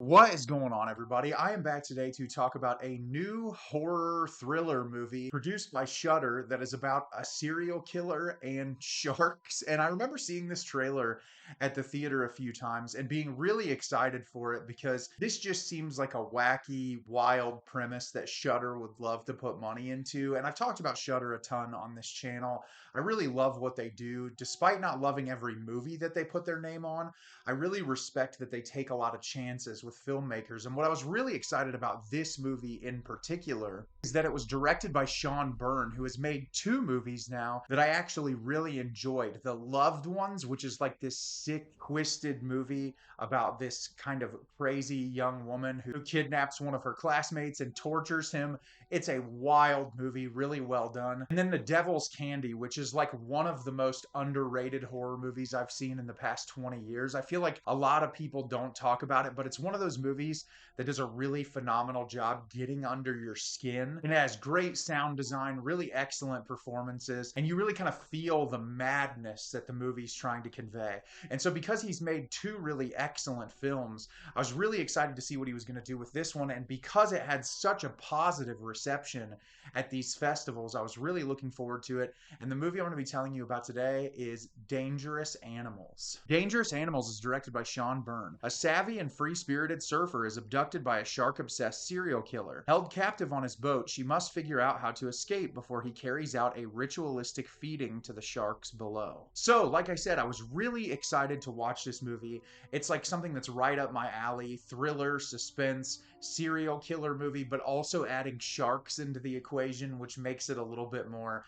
What is going on, everybody? I am back today to talk about a new horror thriller movie produced by Shudder that is about a serial killer and sharks. And I remember seeing this trailer at the theater a few times and being really excited for it because this just seems like a wacky, wild premise that Shudder would love to put money into. And I've talked about Shudder a ton on this channel. I really love what they do. Despite not loving every movie that they put their name on, I really respect that they take a lot of chances with filmmakers. And what I was really excited about this movie in particular is that it was directed by Sean Byrne, who has made two movies now that I actually really enjoyed. The Loved Ones, which is like this sick, twisted movie about this kind of crazy young woman who kidnaps one of her classmates and tortures him. It's a wild movie, really well done. And then The Devil's Candy, which is like one of the most underrated horror movies I've seen in the past 20 years. I feel like a lot of people don't talk about it, but it's one of those movies that does a really phenomenal job getting under your skin. And it has great sound design, really excellent performances, and you really kind of feel the madness that the movie's trying to convey. And so because he's made two really excellent films, I was really excited to see what he was going to do with this one. And because it had such a positive reception at these festivals, I was really looking forward to it. And the movie I'm going to be telling you about today is Dangerous Animals. Dangerous Animals is directed by Sean Byrne. A savvy and free-spirited surfer is abducted by a shark-obsessed serial killer. Held captive on his boat, she must figure out how to escape before he carries out a ritualistic feeding to the sharks below. So, like I said, I was really excited to watch this movie. It's like something that's right up my alley. Thriller, suspense, serial killer movie, but also adding sharks into the equation, which makes it a little bit more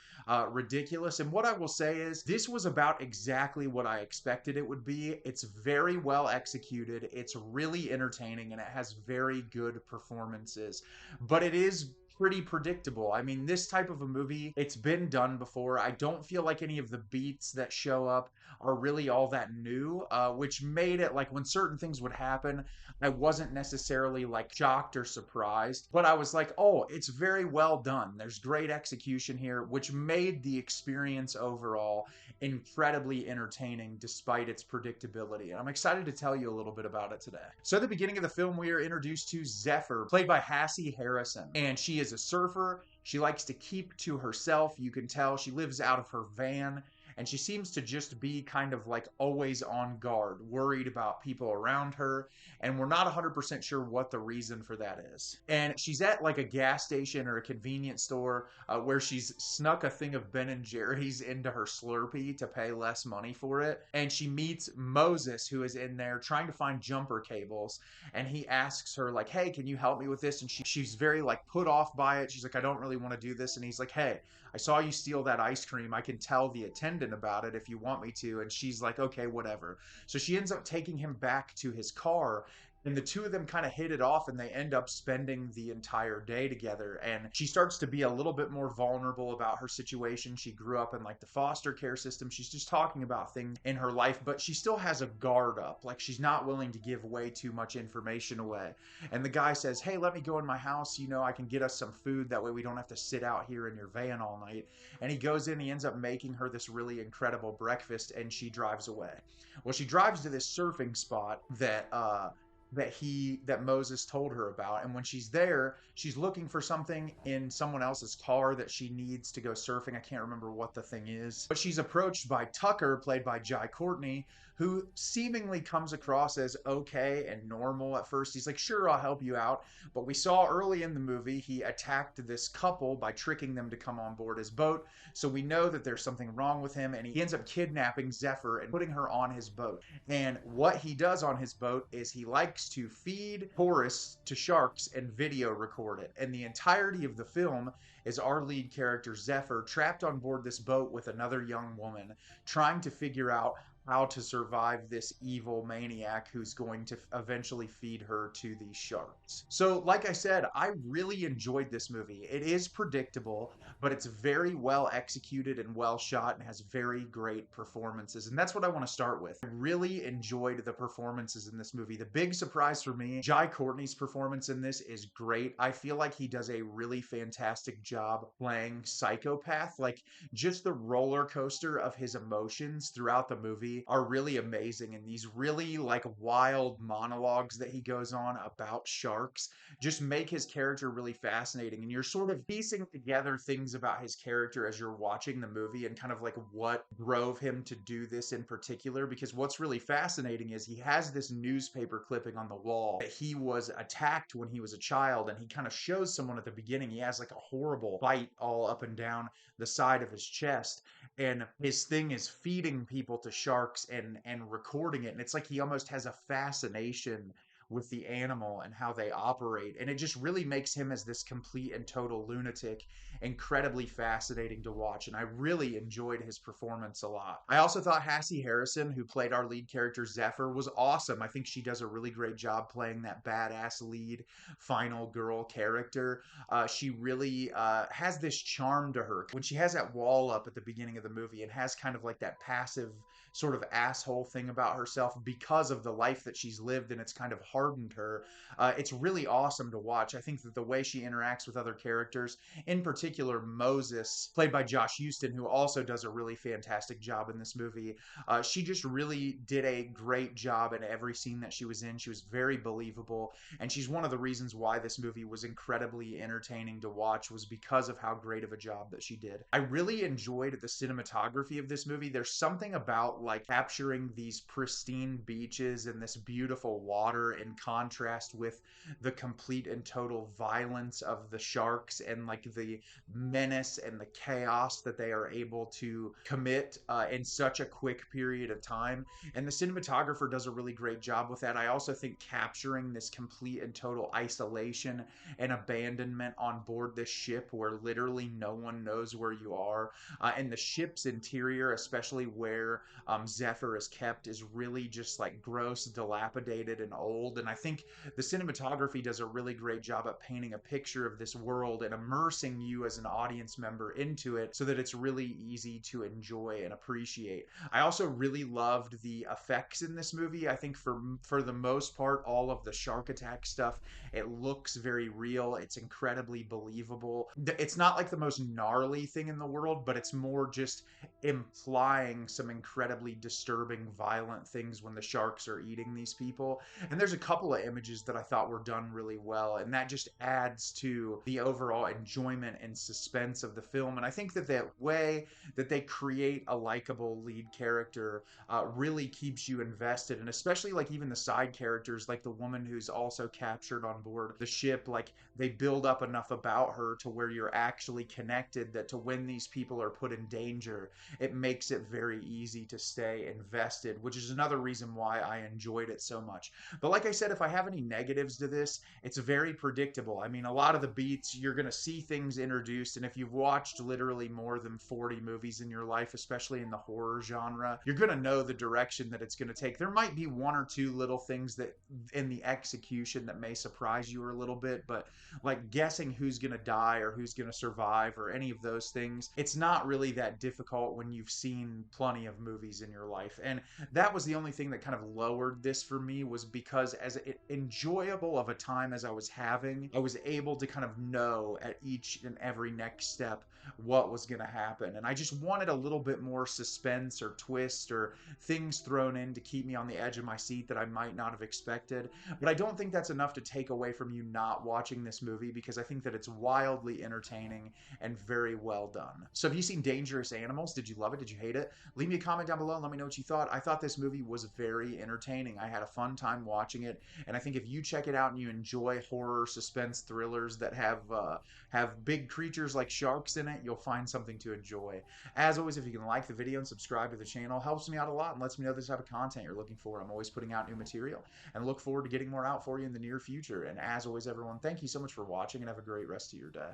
ridiculous. And what I will say is, this was about exactly what I expected it would be. It's very well executed, it's really entertaining, and it has very good performances. But it is pretty predictable. I mean, this type of a movie, it's been done before. I don't feel like any of the beats that show up are really all that new, which made it like when certain things would happen, I wasn't necessarily like shocked or surprised, but I was like, oh, it's very well done. There's great execution here, which made the experience overall incredibly entertaining despite its predictability. And I'm excited to tell you a little bit about it today. So at the beginning of the film, we are introduced to Zephyr, played by Hassie Harrison, and she is a surfer. She likes to keep to herself. You can tell she lives out of her van, and she seems to just be kind of like always on guard, worried about people around her, and we're not 100% sure what the reason for that is. And she's at like a gas station or a convenience store where she's snuck a thing of Ben and Jerry's into her Slurpee to pay less money for it, and she meets Moses, who is in there trying to find jumper cables, and he asks her like, hey, can you help me with this? And she's very like put off by it. She's like, I don't really want to do this. And he's like, hey, I saw you steal that ice cream. I can tell the attendant about it if you want me to. And she's like, okay, whatever. So she ends up taking him back to his car, and the two of them kind of hit it off, and they end up spending the entire day together. And she starts to be a little bit more vulnerable about her situation. She grew up in like the foster care system. She's just talking about things in her life, but she still has a guard up. Like, she's not willing to give way too much information away. And the guy says, hey, let me go in my house. You know, I can get us some food. That way we don't have to sit out here in your van all night. And he goes in, he ends up making her this really incredible breakfast, and she drives away. Well, she drives to this surfing spot that Moses told her about. And when she's there, she's looking for something in someone else's car that she needs to go surfing. I can't remember what the thing is. But she's approached by Tucker, played by Jai Courtney, who seemingly comes across as okay and normal at first. He's like, sure, I'll help you out. But we saw early in the movie, he attacked this couple by tricking them to come on board his boat. So we know that there's something wrong with him, and he ends up kidnapping Zephyr and putting her on his boat. And what he does on his boat is he likes to feed tourists to sharks and video record it. And the entirety of the film is our lead character, Zephyr, trapped on board this boat with another young woman, trying to figure out how to survive this evil maniac who's going to eventually feed her to these sharks. So, like I said, I really enjoyed this movie. It is predictable, but it's very well executed and well shot and has very great performances. And that's what I want to start with. I really enjoyed the performances in this movie. The big surprise for me, Jai Courtney's performance in this is great. I feel like he does a really fantastic job playing psychopath. Like, just the roller coaster of his emotions throughout the movie movie are really amazing, and these really like wild monologues that he goes on about sharks just make his character really fascinating, and you're sort of piecing together things about his character as you're watching the movie and kind of like what drove him to do this in particular. Because what's really fascinating is he has this newspaper clipping on the wall that he was attacked when he was a child, and he kind of shows someone at the beginning. He has like a horrible bite all up and down the side of his chest, and his thing is feeding people to sharks and recording it, and it's like he almost has a fascination with the animal and how they operate, and it just really makes him, as this complete and total lunatic, incredibly fascinating to watch, and I really enjoyed his performance a lot. I also thought Hassie Harrison, who played our lead character Zephyr, was awesome. I think she does a really great job playing that badass lead final girl character. She really has this charm to her. When she has that wall up at the beginning of the movie and has kind of like that passive sort of asshole thing about herself because of the life that she's lived, and it's kind of hardened her. It's really awesome to watch. I think that the way she interacts with other characters, in particular Moses, played by Josh Heuston, who also does a really fantastic job in this movie, she just really did a great job in every scene that she was in. She was very believable, and she's one of the reasons why this movie was incredibly entertaining to watch, was because of how great of a job that she did. I really enjoyed the cinematography of this movie. There's something about like capturing these pristine beaches and this beautiful water in contrast with the complete and total violence of the sharks and like the menace and the chaos that they are able to commit in such a quick period of time. And the cinematographer does a really great job with that. I also think capturing this complete and total isolation and abandonment on board this ship, where literally no one knows where you are, and the ship's interior, especially where Zephyr is kept, is really just like gross, dilapidated, and old. And I think the cinematography does a really great job at painting a picture of this world and immersing you as an audience member into it so that it's really easy to enjoy and appreciate. I also really loved the effects in this movie. I think for the most part, all of the shark attack stuff, it looks very real. It's incredibly believable. It's not like the most gnarly thing in the world, but it's more just implying some incredibly disturbing, violent things when the sharks are eating these people. And there's a couple of images that I thought were done really well, and that just adds to the overall enjoyment and suspense of the film. And I think that that way that they create a likable lead character really keeps you invested, and especially like even the side characters, like the woman who's also captured on board the ship, like they build up enough about her to where you're actually connected, that to when these people are put in danger, it makes it very easy to stay invested, which is another reason why I enjoyed it so much. But like I said, if I have any negatives to this, it's very predictable. I mean, a lot of the beats, you're going to see things introduced, and if you've watched literally more than 40 movies in your life, especially in the horror genre, you're going to know the direction that it's going to take. There might be one or two little things that in the execution that may surprise you a little bit, but like guessing who's going to die or who's going to survive or any of those things, it's not really that difficult when you've seen plenty of movies in your life. And that was the only thing that kind of lowered this for me, was because as enjoyable of a time as I was having, I was able to kind of know at each and every next step what was going to happen. And I just wanted a little bit more suspense or twist or things thrown in to keep me on the edge of my seat that I might not have expected. But I don't think that's enough to take away from you not watching this movie, because I think that it's wildly entertaining and very well done. So have you seen Dangerous Animals? Did you love it? Did you hate it? Leave me a comment down below and let me know what you thought. I thought this movie was very entertaining. I had a fun time watching it, and I think if you check it out and you enjoy horror, suspense, thrillers that have big creatures like sharks in it, you'll find something to enjoy. As always, if you can like the video and subscribe to the channel, helps me out a lot and lets me know the type of content you're looking for. I'm always putting out new material and look forward to getting more out for you in the near future. And as always, everyone, thank you so much for watching, and have a great rest of your day.